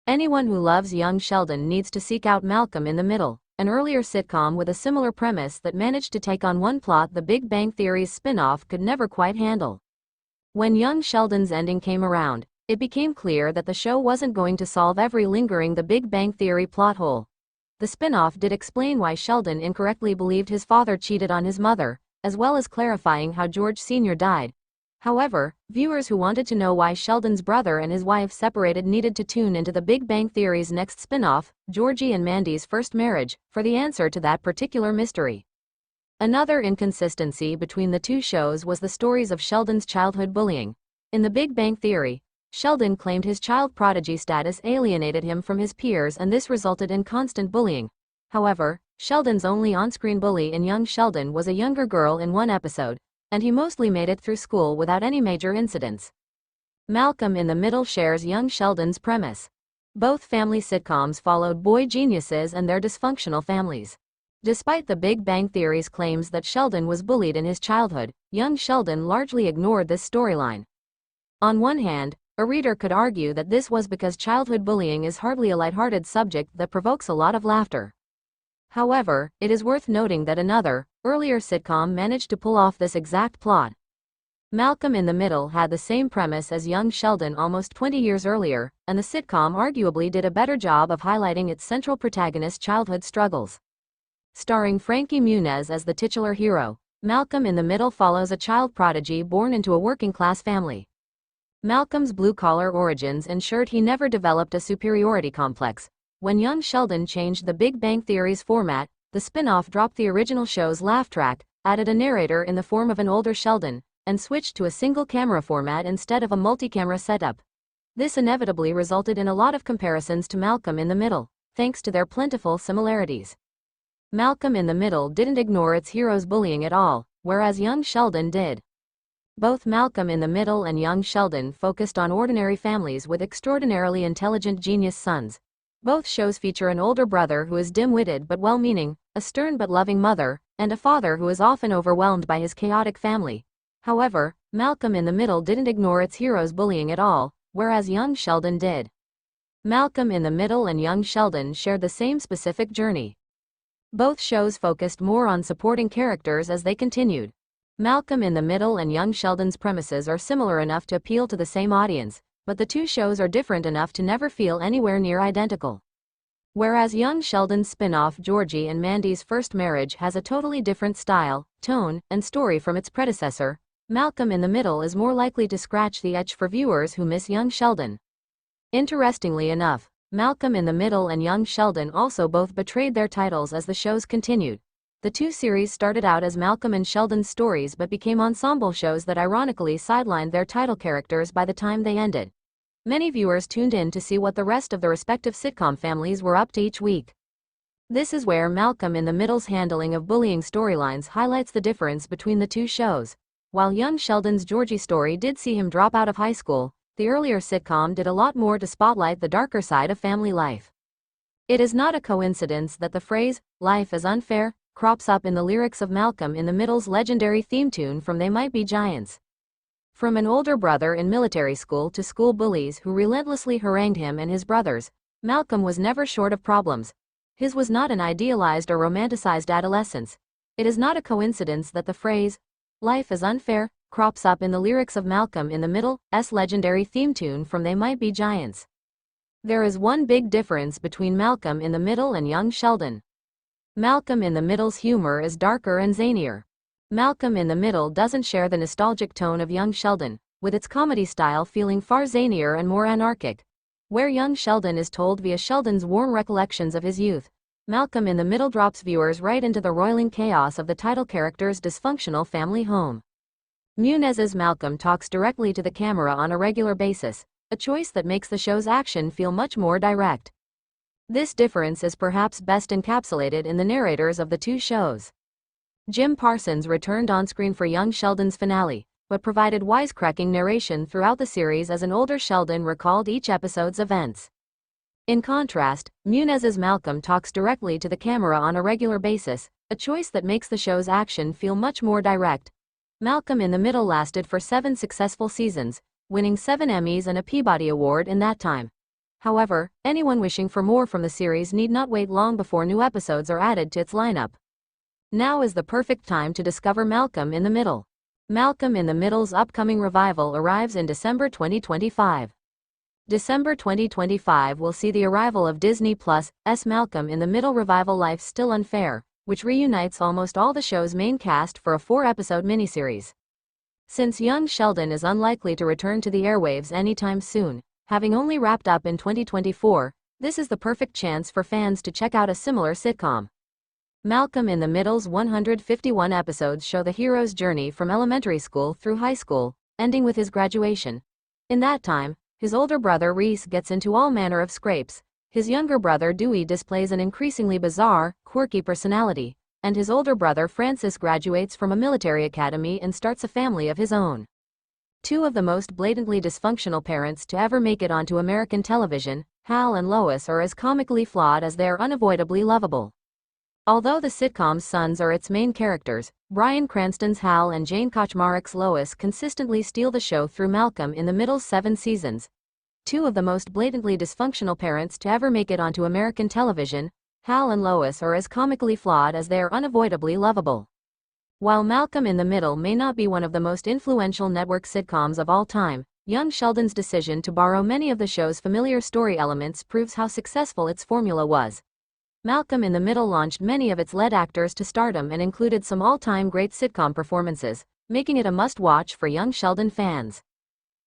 Anyone who loves young Sheldon needs to seek out Malcolm in the Middle, an earlier sitcom with a similar premise that managed to take on one plot The Big Bang Theory's spin-off could never quite handle. When young Sheldon's ending came around, it became clear that the show wasn't going to solve every lingering The Big Bang Theory plot hole. The spin-off did explain why Sheldon incorrectly believed his father cheated on his mother, as well as clarifying how George Sr. died. However, viewers who wanted to know why Sheldon's brother and his wife separated needed to tune into The Big Bang Theory's next spin-off, Georgie and Mandy's First Marriage, for the answer to that particular mystery. Another inconsistency between the two shows was the stories of Sheldon's childhood bullying. In The Big Bang Theory, Sheldon claimed his child prodigy status alienated him from his peers, and this resulted in constant bullying. However, Sheldon's only on-screen bully in Young Sheldon was a younger girl in one episode, and he mostly made it through school without any major incidents. Malcolm in the Middle shares Young Sheldon's premise. Both family sitcoms followed boy geniuses and their dysfunctional families. Despite The Big Bang Theory's claims that Sheldon was bullied in his childhood, Young Sheldon largely ignored this storyline. On one hand, a reader could argue that this was because childhood bullying is hardly a lighthearted subject that provokes a lot of laughter. However, it is worth noting that another, earlier sitcom managed to pull off this exact plot. Malcolm in the Middle had the same premise as Young Sheldon almost 20 years earlier, and the sitcom arguably did a better job of highlighting its central protagonist's childhood struggles. Starring Frankie Muniz as the titular hero, Malcolm in the Middle follows a child prodigy born into a working-class family. Malcolm's blue-collar origins ensured he never developed a superiority complex. When Young Sheldon changed The Big Bang Theory's format, the spin-off dropped the original show's laugh track, added a narrator in the form of an older Sheldon, and switched to a single-camera format instead of a multi-camera setup. This inevitably resulted in a lot of comparisons to Malcolm in the Middle, thanks to their plentiful similarities. Malcolm in the Middle didn't ignore its hero's bullying at all, whereas Young Sheldon did. Both Malcolm in the Middle and Young Sheldon focused on ordinary families with extraordinarily intelligent genius sons. Both shows feature an older brother who is dim-witted but well-meaning, a stern but loving mother, and a father who is often overwhelmed by his chaotic family. However, Malcolm in the Middle didn't ignore its hero's bullying at all, whereas Young Sheldon did. Malcolm in the Middle and Young Sheldon shared the same specific journey. Both shows focused more on supporting characters as they continued. Malcolm in the Middle and Young Sheldon's premises are similar enough to appeal to the same audience, but the two shows are different enough to never feel anywhere near identical. Whereas Young Sheldon's spin-off Georgie and Mandy's First Marriage has a totally different style, tone, and story from its predecessor, Malcolm in the Middle is more likely to scratch the itch for viewers who miss Young Sheldon. Interestingly enough, Malcolm in the Middle and Young Sheldon also both betrayed their titles as the shows continued. The two series started out as Malcolm and Sheldon's stories but became ensemble shows that ironically sidelined their title characters by the time they ended. Many viewers tuned in to see what the rest of the respective sitcom families were up to each week. This is where Malcolm in the Middle's handling of bullying storylines highlights the difference between the two shows. While Young Sheldon's Georgie story did see him drop out of high school, the earlier sitcom did a lot more to spotlight the darker side of family life. It is not a coincidence that the phrase, "life is unfair," crops up in the lyrics of Malcolm in the Middle's legendary theme tune from They Might Be Giants. From an older brother in military school to school bullies who relentlessly harangued him and his brothers, Malcolm was never short of problems. His was not an idealized or romanticized adolescence. It is not a coincidence that the phrase, "life is unfair," crops up in the lyrics of Malcolm in the Middle's legendary theme tune from They Might Be Giants. There is one big difference between Malcolm in the Middle and Young Sheldon. Malcolm in the Middle's humor is darker and zanier. Malcolm in the Middle doesn't share the nostalgic tone of Young Sheldon, with its comedy style feeling far zanier and more anarchic. Where Young Sheldon is told via Sheldon's warm recollections of his youth, Malcolm in the Middle drops viewers right into the roiling chaos of the title character's dysfunctional family home. Muniz's Malcolm talks directly to the camera on a regular basis, a choice that makes the show's action feel much more direct. This difference is perhaps best encapsulated in the narrators of the two shows. Jim Parsons returned on-screen for Young Sheldon's finale, but provided wisecracking narration throughout the series as an older Sheldon recalled each episode's events. In contrast, Muniz's Malcolm talks directly to the camera on a regular basis, a choice that makes the show's action feel much more direct. Malcolm in the Middle lasted for 7 successful seasons, winning 7 Emmys and a Peabody Award in that time. However, anyone wishing for more from the series need not wait long before new episodes are added to its lineup. Now is the perfect time to discover Malcolm in the Middle. Malcolm in the Middle's upcoming revival arrives in December 2025. December 2025 will see the arrival of Disney Plus' Malcolm in the Middle revival Life's Still Unfair, which reunites almost all the show's main cast for a 4-episode miniseries. Since young Sheldon is unlikely to return to the airwaves anytime soon, having only wrapped up in 2024, this is the perfect chance for fans to check out a similar sitcom. Malcolm in the Middle's 151 episodes show the hero's journey from elementary school through high school, ending with his graduation. In that time, his older brother Reese gets into all manner of scrapes, his younger brother Dewey displays an increasingly bizarre, quirky personality, and his older brother Francis graduates from a military academy and starts a family of his own. Two of the most blatantly dysfunctional parents to ever make it onto American television, Hal and Lois, are as comically flawed as they are unavoidably lovable. Although the sitcom's sons are its main characters, Bryan Cranston's Hal and Jane Kaczmarek's Lois consistently steal the show through Malcolm in the Middle's 7 seasons. Two of the most blatantly dysfunctional parents to ever make it onto American television, Hal and Lois are as comically flawed as they are unavoidably lovable. While Malcolm in the Middle may not be one of the most influential network sitcoms of all time, young Sheldon's decision to borrow many of the show's familiar story elements proves how successful its formula was. Malcolm in the Middle launched many of its lead actors to stardom and included some all-time great sitcom performances, making it a must-watch for young Sheldon fans.